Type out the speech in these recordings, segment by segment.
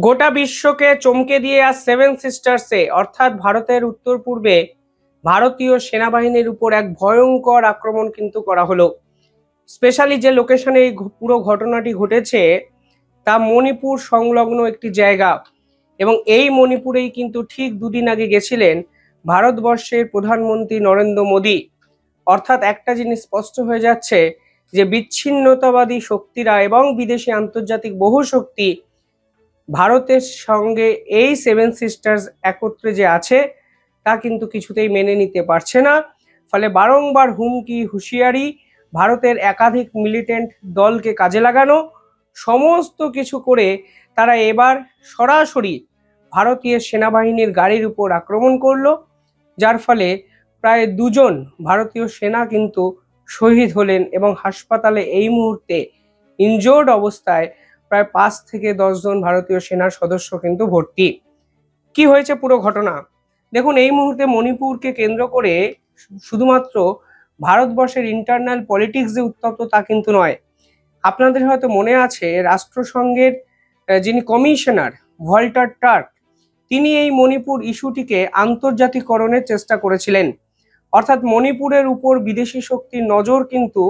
গোটা বিশ্বকে চমকে দিয়ে আজ সেভেন সিস্টার্সে অর্থাৎ ভারতের উত্তর পূর্বে ভারতীয় সেনাবাহিনীর উপর এক ভয়ঙ্কর আক্রমণ কিন্তু করা হলো। স্পেশালি যে লোকেশনে এই পুরো ঘটনাটি ঘটেছে তা মণিপুর সংলগ্ন একটি জায়গা, এবং এই মণিপুরেই কিন্তু ঠিক দুদিন আগে গেছিলেন ভারতবর্ষের প্রধানমন্ত্রী নরেন্দ্র মোদী। অর্থাৎ একটা জিনিস স্পষ্ট হয়ে যাচ্ছে যে বিচ্ছিন্নতাবাদী শক্তিরা এবং বিদেশি আন্তর্জাতিক বহু শক্তি ভারতের সঙ্গে এই সেভেন সিস্টার্স একত্রে যে আছে তা কিন্তু কিছুতেই মেনে নিতে পারছে না। ফলে বারংবার হুমকি হুঁশিয়ারি, ভারতের একাধিক মিলিটেন্ট দলকে কাজে লাগানো, সমস্ত কিছু করে তারা এবার সরাসরি ভারতীয় সেনাবাহিনীর গাড়ির উপর আক্রমণ করলো, যার ফলে প্রায় দুজন ভারতীয় সেনা কিন্তু শহীদ হলেন এবং হাসপাতালে এই মুহূর্তে ইনজোর্ড অবস্থায় প্রায় 5 থেকে 10 জন ভারতীয় সেনার সদস্য কিন্তু ভর্তি। কি হয়েছে পুরো ঘটনা দেখুন। এই মুহূর্তে মণিপুরকে কেন্দ্র করে শুধুমাত্র ভারতবর্ষের ইন্টারনাল পলিটিক্স যে উত্তপ্ত তা কিন্তু নয়। আপনাদের হয়তো মনে আছে রাষ্ট্রসংঘের যিনি কমিশনার ভল্টার টার্ক, তিনি এই মণিপুর ইস্যুটিকে আন্তর্জাতিকরণের চেষ্টা করেছিলেন। অর্থাৎ মণিপুরের উপর বিদেশি শক্তির নজর কিন্তু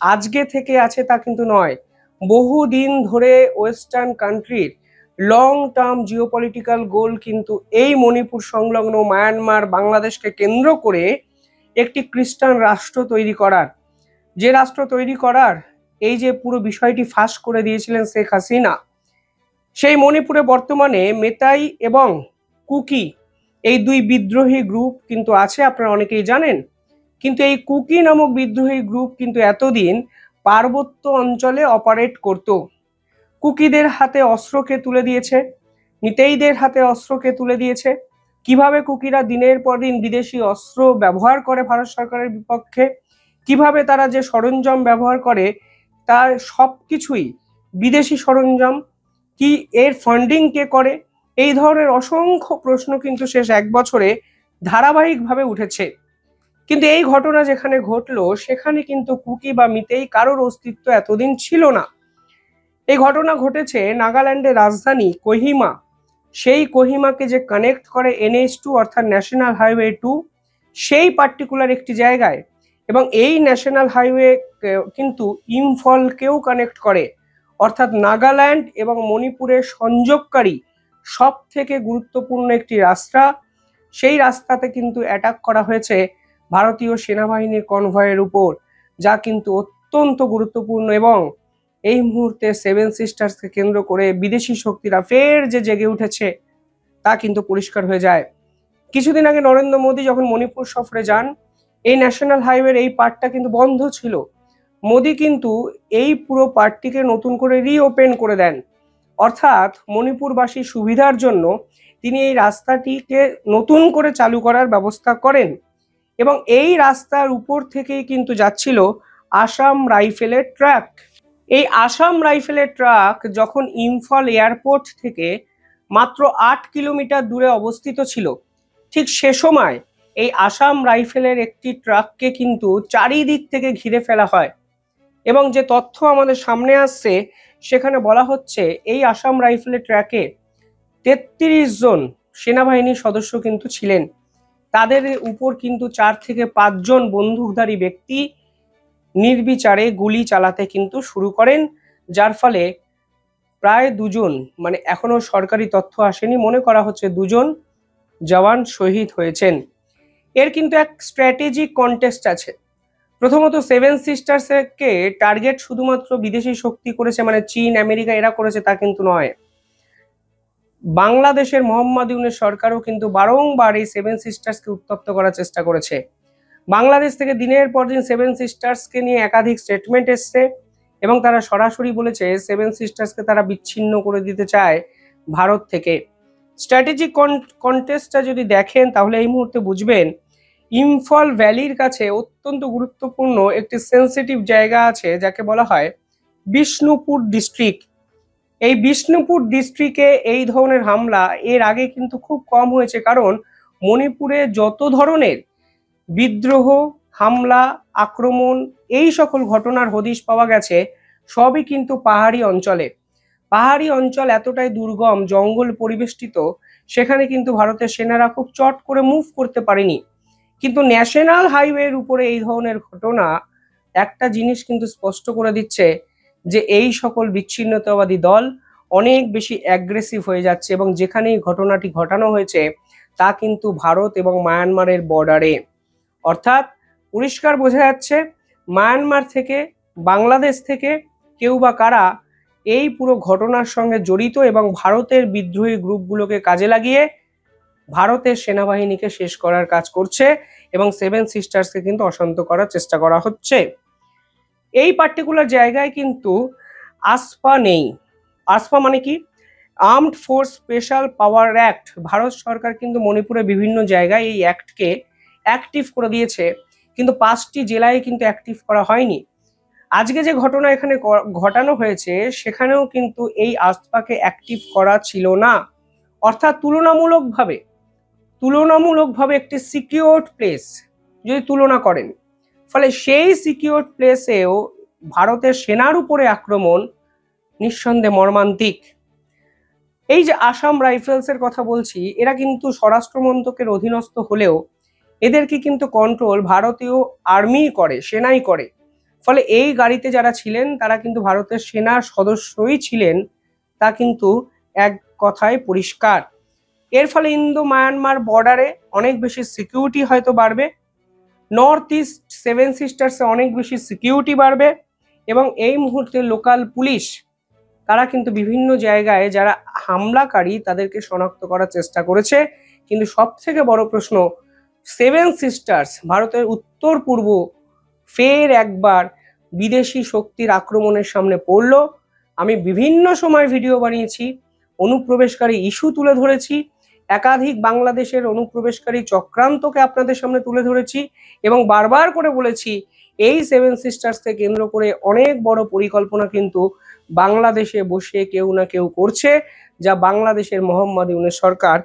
আজকে থেকে আছে তা কিন্তু নয়, বহুদিন ধরে ওয়েস্টার্ন কান্ট্রির লং টার্ম জিওপলিটিক্যাল গোল কিন্তু এই মণিপুর সংলগ্ন মায়ানমার বাংলাদেশকে কেন্দ্র করে একটি খ্রিস্টান রাষ্ট্র তৈরি করার, যে রাষ্ট্র তৈরি করার এই যে পুরো বিষয়টি ফাঁস করে দিয়েছিলেন শেখ হাসিনা। সেই মণিপুরে বর্তমানে মেতাই এবং কুকি এই দুই বিদ্রোহী গ্রুপ কিন্তু আছে, আপনারা অনেকেই জানেন। কিন্তু এই কুকি নামক বিদ্রোহী গ্রুপ কিন্তু এতদিন পার্বত্য অঞ্চলে অপারেট করত। কুকিদের হাতে অস্ত্রকে তুলে দিয়েছে, মিতেইদের হাতে অস্ত্রকে তুলে দিয়েছে। কিভাবে কুকিরা দিনের পর দিন বিদেশি অস্ত্র ব্যবহার করে ভারত সরকারের বিপক্ষে, কিভাবে তারা যে সরঞ্জাম ব্যবহার করে তার সবকিছুই বিদেশি সরঞ্জাম, কি এর ফান্ডিং কে করে, এই ধরনের অসংখ্য প্রশ্ন কিন্তু শেষ 1 বছরে ধারাবাহিকভাবে উঠেছে। কিন্তু এই ঘটনা যেখানে ঘটলো সেখানে কিন্তু কুকি বা মিতেই কারোর অস্তিত্ব এতদিন ছিল না। এই ঘটনা ঘটেছে নাগাল্যান্ডের রাজধানী কোহিমা, সেই কোহিমাকে যে কানেক্ট করে NH2 অর্থাৎ ন্যাশনাল হাইওয়ে 2, সেই পার্টিকুলার একটি জায়গায়। এবং এই ন্যাশনাল হাইওয়ে কিন্তু ইম্ফলকেও কানেক্ট করে, অর্থাৎ নাগাল্যান্ড এবং মণিপুরের সংযোগকারী সব থেকে গুরুত্বপূর্ণ একটি রাস্তা। সেই রাস্তাতে কিন্তু অ্যাটাক করা হয়েছে ভারতীয় সেনাবাহিনীর কনভয়ের উপর, যা কিন্তু অত্যন্ত গুরুত্বপূর্ণ। এবং এই মুহূর্তে সেভেন সিস্টার্সকে কেন্দ্র করে বিদেশি শক্তিরা ফের যে জেগে উঠেছে তা কিন্তু পরিষ্কার হয়ে যায়। কিছুদিন আগে নরেন্দ্র মোদী যখন মণিপুর সফরে যান, এই ন্যাশনাল হাইওয়ের এই পার্টটা কিন্তু বন্ধ ছিল। মোদী কিন্তু এই পুরো পার্টটিকে নতুন করে রিওপেন করে দেন, অর্থাৎ মণিপুরবাসীর সুবিধার জন্য তিনি এই রাস্তাটিকে নতুন করে চালু করার ব্যবস্থা করেন। এবং এই রাস্তার উপর থেকেই কিন্তু যাচ্ছিল আসাম রাইফেলের ট্রাক। এই আসাম রাইফেলের ট্রাক যখন ইম্ফল এয়ারপোর্ট থেকে মাত্র 8 কিলোমিটার দূরে অবস্থিত ছিল, ঠিক সে সময় এই আসাম রাইফেলের একটি ট্রাককে কিন্তু চারিদিক থেকে ঘিরে ফেলা হয়। এবং যে তথ্য আমাদের সামনে আসছে সেখানে বলা হচ্ছে এই আসাম রাইফেলের ট্র্যাকে 33 জন সেনাবাহিনীর সদস্য কিন্তু ছিলেন। তাদের উপর কিন্তু 4 থেকে 5 জন বন্দুকধারী ব্যক্তি নির্বিচারে গুলি চালাতে কিন্তু শুরু করেন, যার ফলে প্রায় 2 জন, মানে এখনো সরকারি তথ্য আসেনি, মনে করা হচ্ছে 2 জন জওয়ান শহীদ হয়েছেন। এর কিন্তু এক স্ট্র্যাটেজিক কন্টেস্ট আছে। প্রথমত সেভেন সিস্টার্সকে টার্গেট শুধুমাত্র বিদেশি শক্তি করেছে, মানে চীন আমেরিকা এরা করেছে তা কিন্তু নয়। বাংলাদেশের মোহাম্মদ ইউনূস সরকারও কিন্তু বারংবার এই সেভেন সিস্টার্সকে উত্তপ্ত করার চেষ্টা করেছে। বাংলাদেশ থেকে দিনের পর দিন সেভেন সিস্টার্সকে নিয়ে একাধিক স্টেটমেন্ট এসছে এবং তারা সরাসরি বলেছে সেভেন সিস্টার্সকে তারা বিচ্ছিন্ন করে দিতে চায় ভারত থেকে। স্ট্র্যাটেজিক কন্টেস্টটা যদি দেখেন তাহলে এই মুহূর্তে বুঝবেন ইম্ফল ভ্যালির কাছে অত্যন্ত গুরুত্বপূর্ণ একটি সেন্সিটিভ জায়গা আছে যাকে বলা হয় বিষ্ণুপুর ডিস্ট্রিক্ট। এই বিষ্ণুপুর ডিস্ট্রিক্টে এই ধরনের হামলা এর আগে কিন্তু খুব কম হয়েছে, কারণ মণিপুরে যত ধরনের বিদ্রোহ, হামলা, আক্রমণ এই সকল ঘটনার হদিশ পাওয়া গেছে সবই কিন্তু পাহাড়ি অঞ্চলে। পাহাড়ি অঞ্চল এতটাই দুর্গম, জঙ্গল পরিবেষ্টিত, সেখানে কিন্তু ভারতের সেনারা খুব চট করে মুভ করতে পারেনি। কিন্তু ন্যাশনাল হাইওয়ের উপরে এই ধরনের ঘটনা একটা জিনিস কিন্তু স্পষ্ট করে দিচ্ছে যে এই সকল বিচ্ছিন্নতাবাদী দল অনেক বেশি অ্যাগ্রেসিভ হয়ে যাচ্ছে, এবং যেখানেই ঘটনাটি ঘটানো হয়েছে তা কিন্তু ভারত এবং মায়ানমারের বর্ডারে। অর্থাৎ পরিষ্কার বোঝা যাচ্ছে মায়ানমার থেকে, বাংলাদেশ থেকে কেউ বা কারা এই পুরো ঘটনার সঙ্গে জড়িত এবং ভারতের বিদ্রোহী গ্রুপগুলোকে কাজে লাগিয়ে ভারতের সেনাবাহিনীকে শেষ করার কাজ করছে এবং সেভেন সিস্টার্সকে কিন্তু অশান্ত করার চেষ্টা করা হচ্ছে। এই পার্টিকুলার জায়গায় কিন্তু আসপা নেই। আসপা মানে কি? Armed force special power act. Bharat সরকার কিন্তু মণিপুরে বিভিন্ন জায়গায় এই অ্যাক্টকে অ্যাক্টিভ করে দিয়েছে, কিন্তু 5টি জেলায় কিন্তু অ্যাক্টিভ করা হয়নি। আজকে যে ঘটনা এখানে ঘটানো হয়েছে সেখানেও কিন্তু এই আসপাকে অ্যাক্টিভ করা ছিল না। অর্থাৎ তুলনামূলকভাবে একটি সিকিউরড প্লেস যদি তুলনা করেন, ফলে সেই সিকিউরড প্লেসেও ভারতের সেনার উপরে আক্রমণ নিঃসন্দেহে মর্মান্তিক। এই যে আসাম রাইফেলসের কথা বলছি, এরা কিন্তু স্বরাষ্ট্র মন্ত্রকের অধীনস্থ হলেও এদেরকে কিন্তু কন্ট্রোল ভারতীয় আর্মি করে, সেনাই করে। ফলে এই গাড়িতে যারা ছিলেন তারা কিন্তু ভারতের সেনার সদস্যই ছিলেন, তা কিন্তু এক কথায় পরিষ্কার। এর ফলে ইন্দো মায়ানমার বর্ডারে অনেক বেশি সিকিউরিটি হয়তো বাড়বে, নর্থ ইস্ট সেভেন সিস্টার্সে অনেক বেশি সিকিউরিটি বাড়বে, এবং এই মুহূর্তে লোকাল পুলিশ তারা কিন্তু বিভিন্ন জায়গায় যারা হামলাকারী তাদেরকে শনাক্ত করার চেষ্টা করেছে। কিন্তু সব থেকে বড় প্রশ্ন, সেভেন সিস্টার্স ভারতের উত্তর পূর্ব ফের একবার বিদেশি শক্তির আক্রমণের সামনে পড়ল। আমি বিভিন্ন সময় ভিডিও বানিয়েছি, অনুপ্রবেশকারী ইস্যু তুলে ধরেছি, একাধিক বাংলাদেশের অনুপ্রবেশকারী চক্রান্তকে আপনাদের সামনে তুলে ধরেছি, এবং বারবার করে বলেছি এই সেভেন সিস্টার্সকে কেন্দ্র করে অনেক বড় পরিকল্পনা কিন্তু বাংলাদেশে বসে কেউ না কেউ করছে, যা বাংলাদেশের মোহাম্মদ ইউনূস সরকার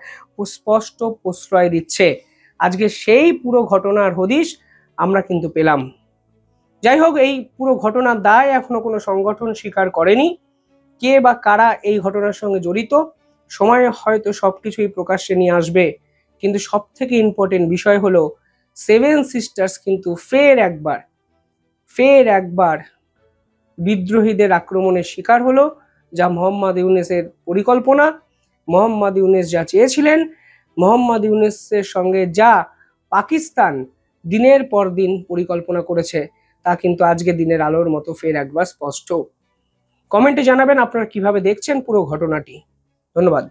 স্পষ্ট প্রশ্রয় দিচ্ছে। আজকে সেই পুরো ঘটনার হদিশ আমরা কিন্তু পেলাম। যাই হোক, এই পুরো ঘটনার দায় এখনো কোনো সংগঠন স্বীকার করেনি। কে বা কারা এই ঘটনার সঙ্গে জড়িত, সময় হয়তো সবকিছুই প্রকাশ্যে নিয়ে আসবে। কিন্তু সব থেকে ইম্পর্টেন্ট বিষয় হলো সেভেন সিস্টার্স কিন্তু ফের একবার বিদ্রোহীদের আক্রমণের শিকার হলো, যা মোহাম্মদ ইউনূসের পরিকল্পনা। মোহাম্মদ ইউনূস যা চেয়েছিলেন, মোহাম্মদ ইউনূসের সঙ্গে যা পাকিস্তান দিনের পর দিন পরিকল্পনা করেছে, তা কিন্তু আজকে দিনের আলোর মতো ফের একবার স্পষ্ট। কমেন্টে জানাবেন আপনারা কিভাবে দেখছেন পুরো ঘটনাটি। ধন্যবাদ।